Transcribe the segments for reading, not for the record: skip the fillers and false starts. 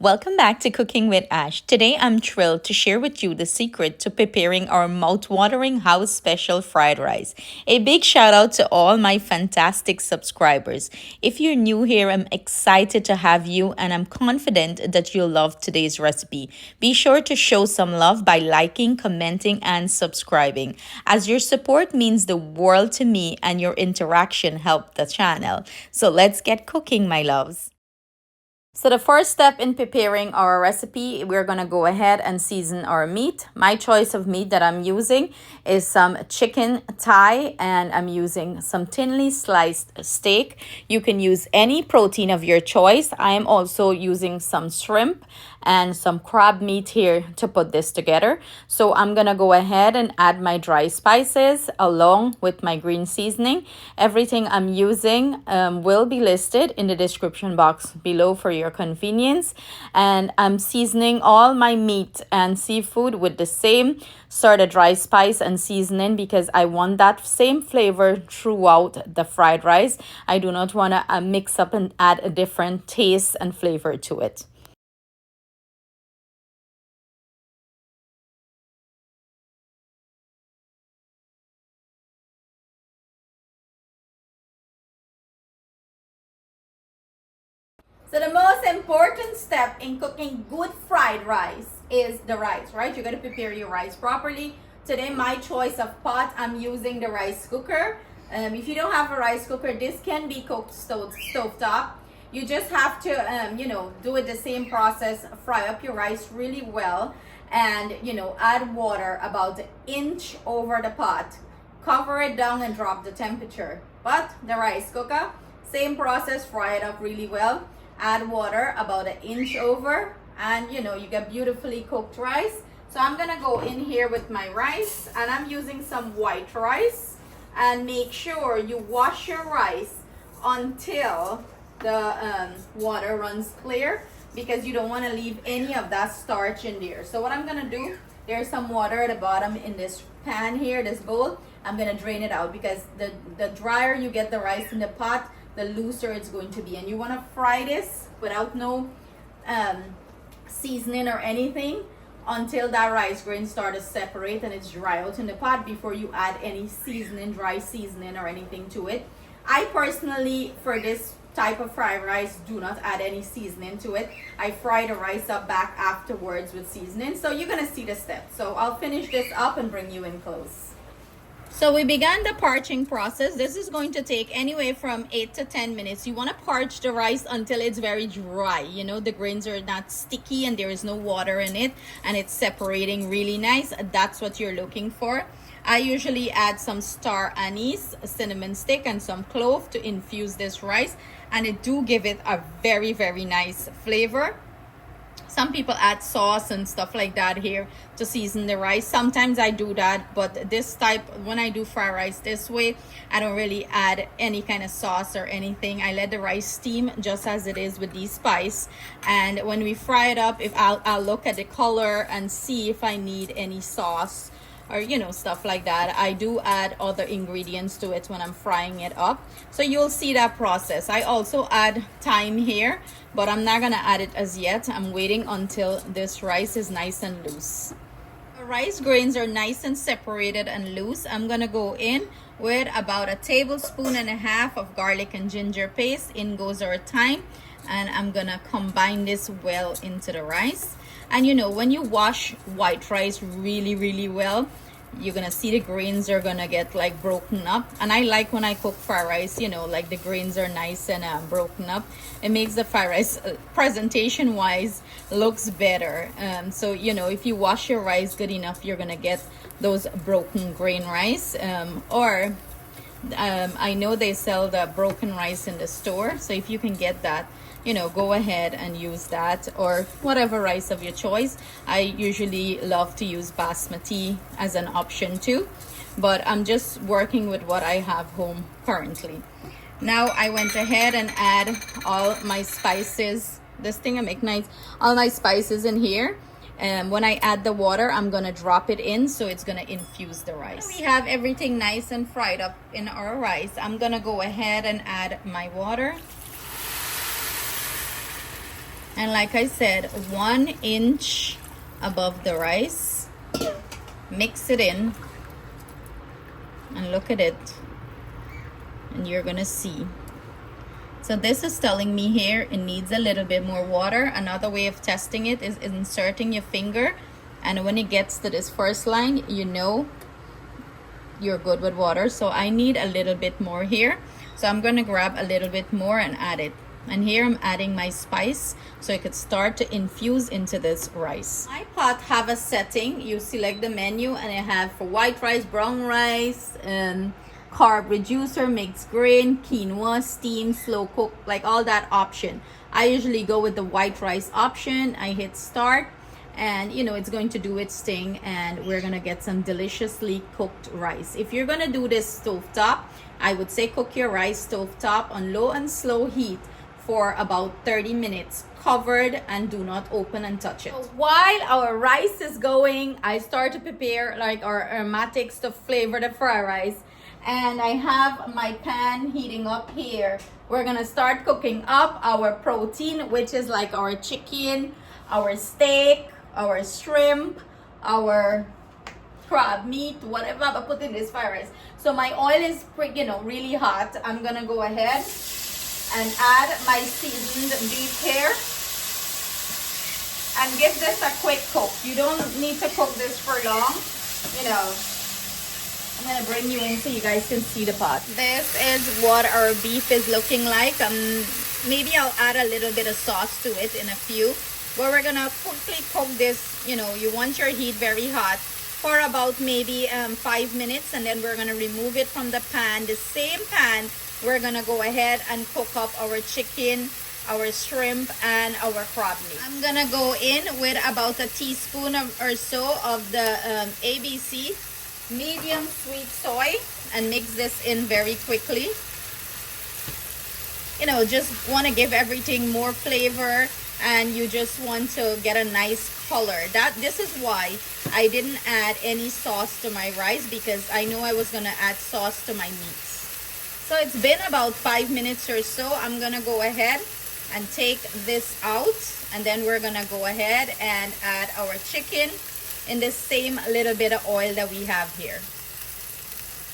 Welcome back to Cooking with Ash. Today I'm thrilled to share with you the secret to preparing our mouth-watering house special fried rice. A big shout out to all my fantastic subscribers. If you're new here, I'm excited to have you and I'm confident that you'll love today's recipe. Be sure to show some love by liking, commenting, and subscribing, as your support means the world to me and your interaction helps the channel. So let's get cooking, my loves. So the first step in preparing our recipe, we're going to go ahead and season our meat. My choice of meat that I'm using is some chicken thigh, and I'm using some thinly sliced steak. You can use any protein of your choice. I am also using some shrimp and some crab meat here to put this together. So I'm gonna go ahead and add my dry spices along with my green seasoning. Everything I'm using will be listed in the description box below for your convenience. And I'm seasoning all my meat and seafood with the same sort of dry spice and seasoning because I want that same flavor throughout the fried rice. I do not want to mix up and add a different taste and flavor to it. So the most important step in cooking good fried rice is the rice, right? You got to prepare your rice properly. Today, my choice of pot, I'm using the rice cooker. If you don't have a rice cooker, this can be cooked stove top. You just have to, do it the same process. Fry up your rice really well, and add water about an inch over the pot. Cover it down and drop the temperature. But the rice cooker, same process. Fry it up really well. Add water about an inch over, and you get beautifully cooked rice. So I'm gonna go in here with my rice, and I'm using some white rice. And make sure you wash your rice until the water runs clear, because you don't want to leave any of that starch in there. So what I'm gonna do, there's some water at the bottom in this pan here, this bowl. I'm gonna drain it out because the drier you get the rice in the pot, the looser it's going to be. And you want to fry this without no seasoning or anything until that rice grain start to separate and it's dry out in the pot before you add any seasoning, dry seasoning or anything to it. I personally, for this type of fried rice, do not add any seasoning to it. I fry the rice up back afterwards with seasoning. So you're gonna see the steps. So I'll finish this up and bring you in close. So we began the parching process. This is going to take anywhere from 8 to 10 minutes. You want to parch the rice until it's very dry. The grains are not sticky and there is no water in it and it's separating really nice. That's what you're looking for. I usually add some star anise, a cinnamon stick, and some clove to infuse this rice, and it do give it a very, very nice flavor. Some people add sauce and stuff like that here to season the rice. Sometimes I do that, but this type, when I do fried rice this way, I don't really add any kind of sauce or anything. I let the rice steam just as it is with these spice. And when we fry it up, if I'll look at the color and see if I need any sauce or stuff like that. I do add other ingredients to it when I'm frying it up, so you'll see that process. I also add thyme here, but I'm not gonna add it as yet. I'm waiting until this rice is nice and loose. The rice grains are nice and separated and loose. I'm gonna go in with about 1.5 tablespoons of garlic and ginger paste. In goes our thyme, and I'm gonna combine this well into the rice. And when you wash white rice really, really well, you're gonna see the grains are gonna get like broken up. And I like when I cook fried rice, like the grains are nice and broken up. It makes the fried rice presentation wise looks better. So if you wash your rice good enough, you're gonna get those broken grain rice. I know they sell the broken rice in the store, so if you can get that, go ahead and use that, or whatever rice of your choice. I usually love to use basmati as an option too, but I'm just working with what I have home currently. Now I went ahead and add all my spices. This thing I make nice, all my spices in here. And when I add the water, I'm gonna drop it in, so it's gonna infuse the rice. We have everything nice and fried up in our rice. I'm gonna go ahead and add my water. And like I said, 1 inch above the rice. Mix it in. And look at it. And you're gonna see. So this is telling me here it needs a little bit more water. Another way of testing it is inserting your finger. And when it gets to this first line, you know you're good with water. So I need a little bit more here. So I'm gonna grab a little bit more and add it. And here I'm adding my spice so it could start to infuse into this rice. My pot have a setting. You select the menu and I have for white rice, brown rice, and carb reducer, mixed grain, quinoa, steam, slow cook, like all that option. I usually go with the white rice option. I hit start and you know it's going to do its thing and we're gonna get some deliciously cooked rice. If you're gonna do this stovetop, I would say cook your rice stovetop on low and slow heat for about 30 minutes, covered, and do not open and touch it. So while our rice is going, I start to prepare like our aromatics to flavor the fried rice. And I have my pan heating up here. We're gonna start cooking up our protein, which is like our chicken, our steak, our shrimp, our crab meat, whatever I put in this fried rice. So my oil is, you know, really hot. I'm gonna go ahead and add my seasoned beef here and give this a quick cook. You don't need to cook this for long, you know. I'm gonna bring you in so you guys can see the pot. This is what our beef is looking like. Maybe I'll add a little bit of sauce to it in a few, but we're gonna quickly cook this. You know, you want your heat very hot for about maybe 5 minutes, and then we're gonna remove it from the pan. The same pan, we're gonna go ahead and cook up our chicken, our shrimp, and our crab meat. I'm gonna go in with about a teaspoon or so of the ABC medium sweet soy and mix this in very quickly. You know, just want to give everything more flavor and you just want to get a nice color. This is why I didn't add any sauce to my rice, because I know I was gonna add sauce to my meats. So it's been about 5 minutes or so. I'm gonna go ahead and take this out, and then we're gonna go ahead and add our chicken in the same little bit of oil that we have here.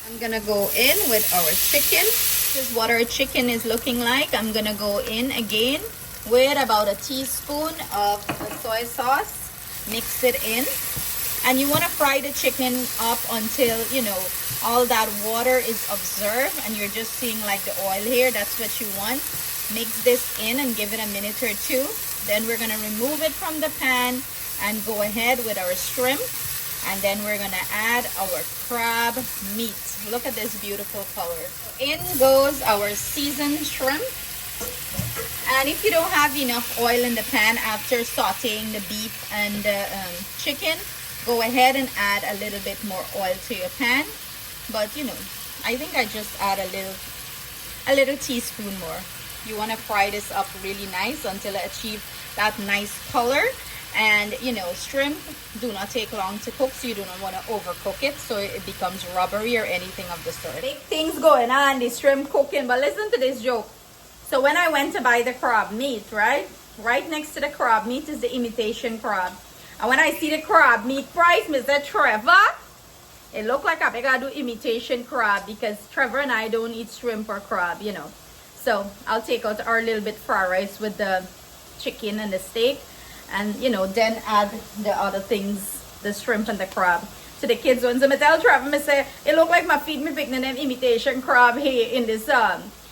I'm gonna go in with our chicken. This is what our chicken is looking like. I'm gonna go in again with about a teaspoon of soy sauce. Mix it in, and you want to fry the chicken up until, you know, all that water is absorbed and you're just seeing like the oil here. That's what you want. Mix this in and give it a minute or two. Then we're gonna remove it from the pan and go ahead with our shrimp, and then we're gonna add our crab meat. Look at this beautiful color. In goes our seasoned shrimp. And if you don't have enough oil in the pan after sauteing the beef and the chicken, go ahead and add a little bit more oil to your pan. But you know, I think I just add a little teaspoon more. You want to fry this up really nice until it achieves that nice color. And you know, shrimp do not take long to cook, so you do not want to overcook it so it becomes rubbery or anything of the sort. Big things going on, the shrimp cooking. But listen to this joke. So when I went to buy the crab meat, right next to the crab meat is the imitation crab. And when I see the crab meat price, Mr. Trevor, it looked like I gotta do imitation crab, because Trevor and I don't eat shrimp or crab, you know. So I'll take out our little bit fried rice with the chicken and the steak, and you know, then add the other things, the shrimp and the crab. To the kids, once I tell Trevor, I say, it look like my feet me picking them imitation crab here in this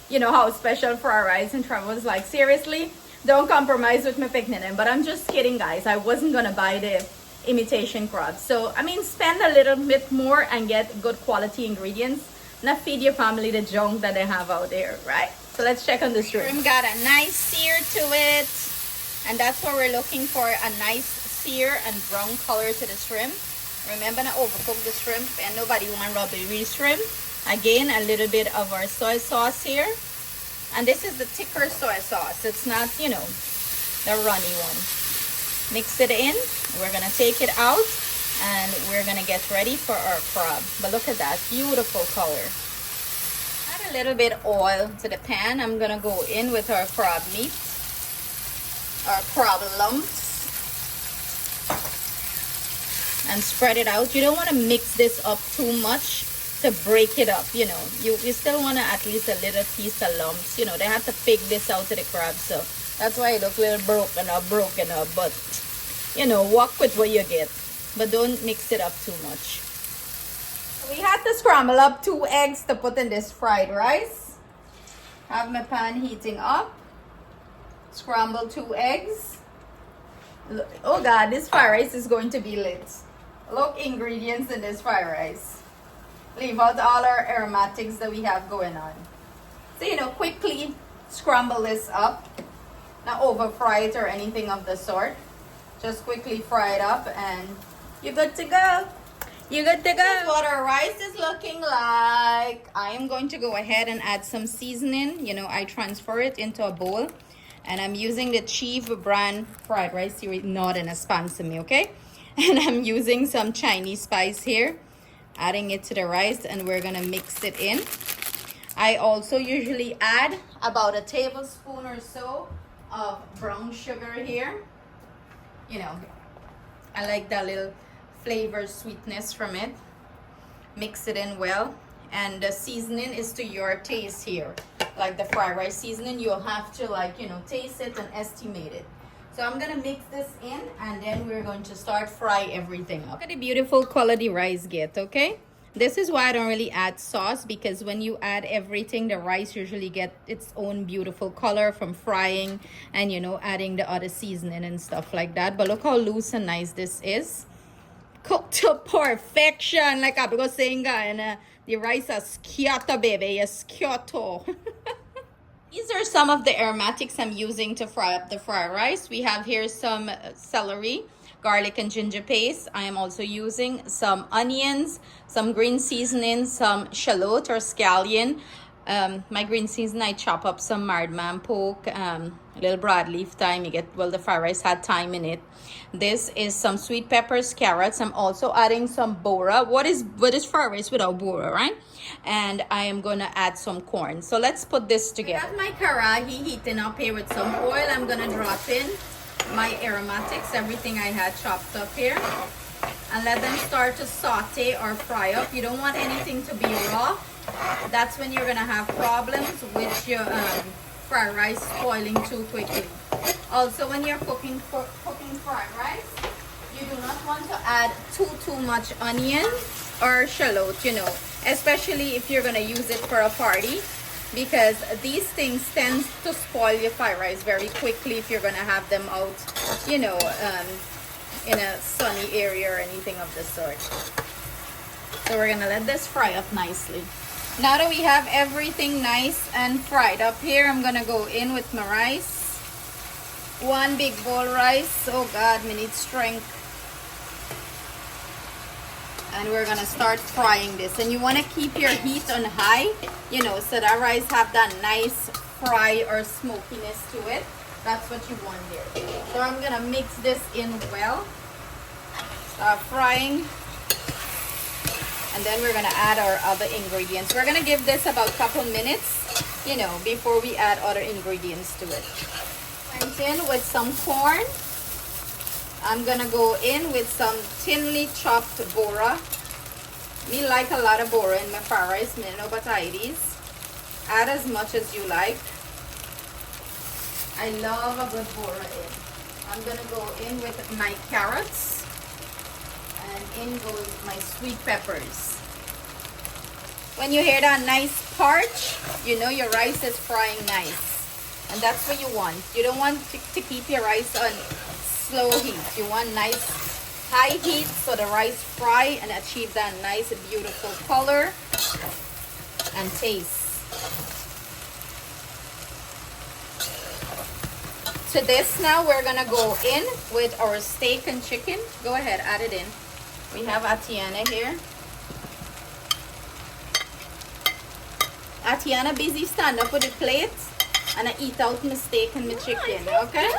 you know, how special fried rice. And Trevor was like, seriously, don't compromise with me picking them. But I'm just kidding, guys. I wasn't gonna buy the imitation crab. So I mean, spend a little bit more and get good quality ingredients, not feed your family the junk that they have out there, right? So let's check on the shrimp. Shrimp got a nice sear to it, and that's what we're looking for, a nice sear and brown color to the shrimp. Remember, not overcook the shrimp, and nobody want rubbery shrimp. Again, a little bit of our soy sauce here, and this is the thicker soy sauce. It's not, you know, the runny one. Mix it in. We're gonna take it out, and we're gonna get ready for our crab. But look at that beautiful color. Add a little bit oil to the pan. I'm gonna go in with our crab meat. or crab lumps and spread it out. You don't want to mix this up too much to break it up, you know. You still want to at least a little piece of lumps, you know. They have to pick this out of the crab, so that's why it looks a little broken up, but you know, work with what you get, but don't mix it up too much. We had to scramble up 2 eggs to put in this fried rice. Have my pan heating up. Scramble 2 eggs. Oh God, this fried rice is going to be lit. Look, ingredients in this fried rice. Leave out all our aromatics that we have going on. So, you know, quickly scramble this up. Not over fry it or anything of the sort. Just quickly fry it up and you're good to go. You're good to go. This is what our rice is looking like. I am going to go ahead and add some seasoning. You know, I transfer it into a bowl. And I'm using the Chief brand fried rice series. Not in a sponsor me, okay? And I'm using some Chinese spice here. Adding it to the rice and we're gonna mix it in. I also usually add about a tablespoon or so of brown sugar here. You know, I like that little flavor sweetness from it. Mix it in well, and the seasoning is to your taste here. Like the fried rice seasoning, you'll have to, like, you know, taste it and estimate it. So I'm gonna mix this in and then we're going to start fry everything up. Look at the beautiful quality rice get, okay? This is why I don't really add sauce, because when you add everything, the rice usually get its own beautiful color from frying and, you know, adding the other seasoning and stuff like that. But look how loose and nice this is. Cooked to perfection, like I was saying, and the rice is skiata, baby, is skiato. These are some of the aromatics I'm using to fry up the fried rice. We have here some celery, garlic and ginger paste. I am also using some onions, some green seasoning, some shallot or scallion. My green seasoning, I chop up some marmam pork, a little broadleaf thyme. You get, well, the fried rice had thyme in it. This is some sweet peppers, carrots. I'm also adding some Bora. What is fried rice without Bora, right? And I am gonna add some corn. So let's put this together. I have my karahi heating up here with some oil. I'm gonna drop in my aromatics, everything I had chopped up here, and let them start to saute or fry up. You don't want anything to be raw. That's when you're gonna have problems with your fried rice spoiling too quickly. Also, when you're cooking fried rice, you do not want to add too much onion or shallot, you know, especially if you're gonna use it for a party, because these things tend to spoil your fried rice very quickly if you're gonna have them out, you know, in a sunny area or anything of the sort. So we're gonna let this fry up nicely. Now that we have everything nice and fried up here, I'm gonna go in with my rice. 1 big bowl rice. Oh God, we need strength. And we're gonna start frying this. And you wanna keep your heat on high, you know, so that rice have that nice fry or smokiness to it. That's what you want there. So I'm gonna mix this in well. Start frying. And then we're gonna add our other ingredients. We're gonna give this about a couple minutes, you know, before we add other ingredients to it. Went in with some corn. I'm gonna go in with some thinly chopped Bora. Me like a lot of Bora in my fried rice, me no but these. Add as much as you like. I love a good Bora in. I'm gonna go in with my carrots. And in goes my sweet peppers. When you hear that nice parch, you know your rice is frying nice. And that's what you want. You don't want to keep your rice on slow heat. You want nice high heat so the rice fry and achieve that nice beautiful color and taste. To this now we're gonna go in with our steak and chicken. Go ahead, add it in. We have Atiana here. Atiana busy stand up with the plate and I eat out my steak and my chicken, okay?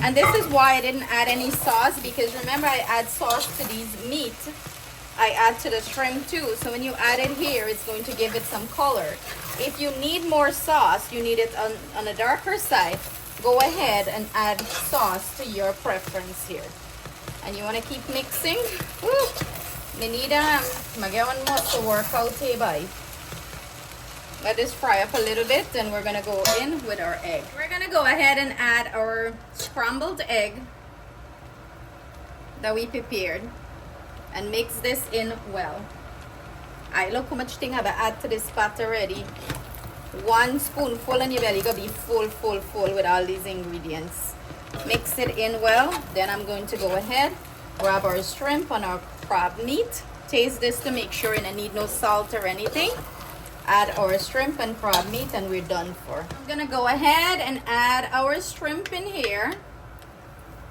And this is why I didn't add any sauce, because remember I add sauce to these meat. I add to the shrimp too. So when you add it here, it's going to give it some color. If you need more sauce, you need it on the darker side. go ahead and add sauce to your preference here. And you want to keep mixing. Woo! Menida, magawan mo to work out here by. Let this fry up a little bit, and we're gonna go in with our egg. We're gonna go ahead and add our scrambled egg that we prepared and mix this in well. I look how much thing I have add to this pot already. 1 spoonful and your belly gonna be full with all these ingredients. Mix it in well. Then I'm going to go ahead, grab our shrimp and our crab meat. Taste this to make sure you don't need no salt or anything. Add our shrimp and crab meat and we're done for. I'm gonna go ahead and add our shrimp in here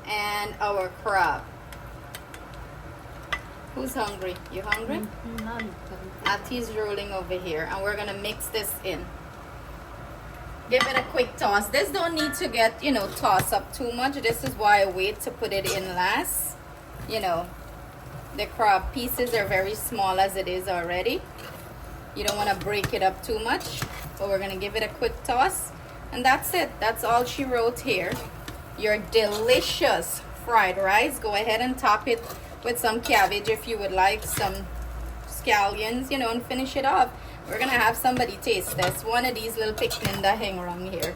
and our crab. Who's hungry? You hungry? Ati's rolling over here, and we're gonna mix this in. Give it a quick toss. This don't need to get, you know, tossed up too much. This is why I wait to put it in last. You know, the crab pieces are very small as it is already. You don't want to break it up too much, but we're gonna give it a quick toss, and that's it. That's all she wrote here. Your delicious fried rice. Go ahead and top it with some cabbage if you would like, some scallions, you know, and finish it off. We're gonna have somebody taste this. One of these little picnic that hang around here.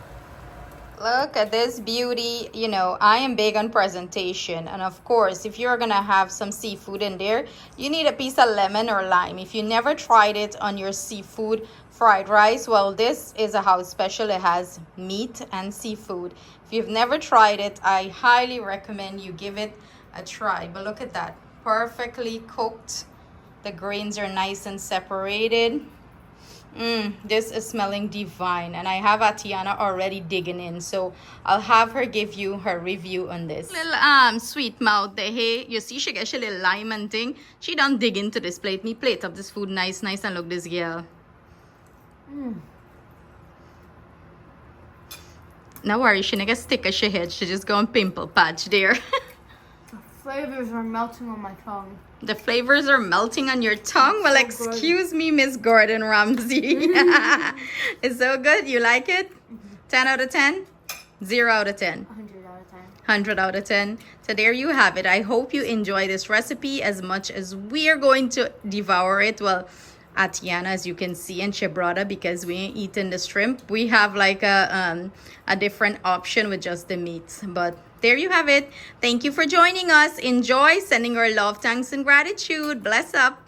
Look at this beauty. You know, I am big on presentation, and of course, if you're gonna have some seafood in there, you need a piece of lemon or lime. If you never tried it on your seafood fried rice, well, this is a house special. It has meat and seafood. If you've never tried it, I highly recommend you give it a try. But look at that, perfectly cooked. The grains are nice and separated. This is smelling divine, and I have Atiana already digging in, so I'll have her give you her review on this. Little sweet mouth there. Hey, you see she gets a little lime and thing. She done dig into this plate. Me plate up this food nice, and look this girl. No worry, she never stick as she head. She just go and pimple patch there. Flavors are melting on my tongue. The flavors are melting on your tongue? Well, excuse me, Miss Gordon Ramsay. It's so good. You like it? 10 out of 10? 0 out of 10? 100 out of 10. 100 out of 10. So there you have it. I hope you enjoy this recipe as much as we are going to devour it. Well, Atiana, as you can see, and Chebrada, because we ain't eating the shrimp. We have like a different option with just the meat. But there you have it. Thank you for joining us. Enjoy. Sending our love, thanks, and gratitude. Bless up.